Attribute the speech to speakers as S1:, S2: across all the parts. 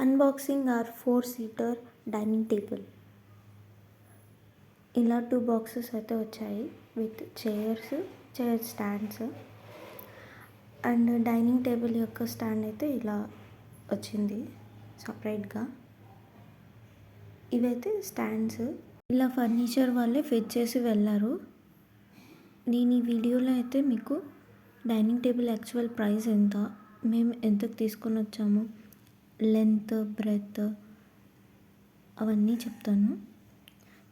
S1: Unboxing are 4-seater dining table. ఇలా 2 boxes అయితే వచ్చాయి with chair stands. And dining table యొక్క స్టాండ్ అయితే ఇలా వచ్చింది సపరేట్గా. ఇవైతే స్టాండ్స్. ఇలా ఫర్నిచర్ వాళ్ళే ఫిట్ చేసి వెళ్ళారు. నేను ఈ వీడియోలో అయితే మీకు డైనింగ్ టేబుల్ యాక్చువల్ ప్రైస్ ఎంత, మేము ఎంతకు తీసుకొని వచ్చాము, లెంత్, బ్రెత్ అవన్నీ చెప్తాను.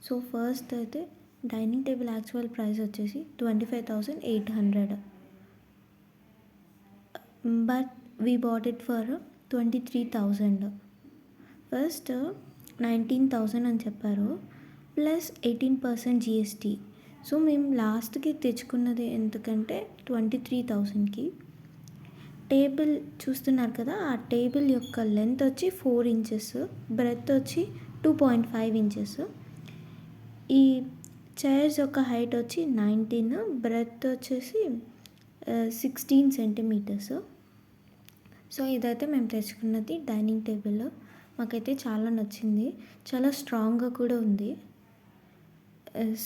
S1: సో ఫస్ట్ అయితే డైనింగ్ టేబుల్ యాక్చువల్ ప్రైస్ వచ్చేసి 25,800, but we bought it for 23,000. First 19,000 అని చెప్పారు, ప్లస్ 18% GST. సో మేము లాస్ట్కి తెచ్చుకున్నది ఎందుకంటే 23,000కి. టేబుల్ చూస్తున్నారు కదా, ఆ టేబుల్ యొక్క లెంత్ వచ్చి 4 inches, బ్రెత్ వచ్చి 2.5 inches. ఈ చైర్స్ యొక్క హైట్ వచ్చి 19, బ్రెత్ వచ్చేసి 16 centimeters. సో ఇదైతే మేము తెచ్చుకున్నది డైనింగ్ టేబుల్. మాకైతే చాలా నచ్చింది, చాలా స్ట్రాంగ్గా కూడా ఉంది.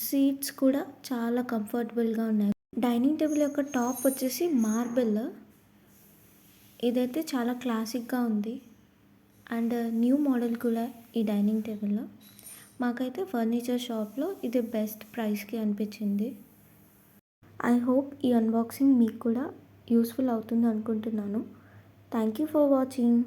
S1: సీట్స్ కూడా చాలా కంఫర్టబుల్గా ఉన్నాయి. డైనింగ్ టేబుల్ యొక్క టాప్ వచ్చేసి మార్బుల్. ఇదైతే చాలా క్లాసిక్గా ఉంది అండ్ న్యూ మోడల్ కూడా ఈ డైనింగ్ టేబుల్లో. మాకైతే ఫర్నిచర్ షాప్లో ఇది బెస్ట్ ప్రైస్కి అనిపించింది. ఐ హోప్ ఈ అన్బాక్సింగ్ మీకు కూడా యూస్ఫుల్ అవుతుంది అనుకుంటున్నాను. Thank you for watching.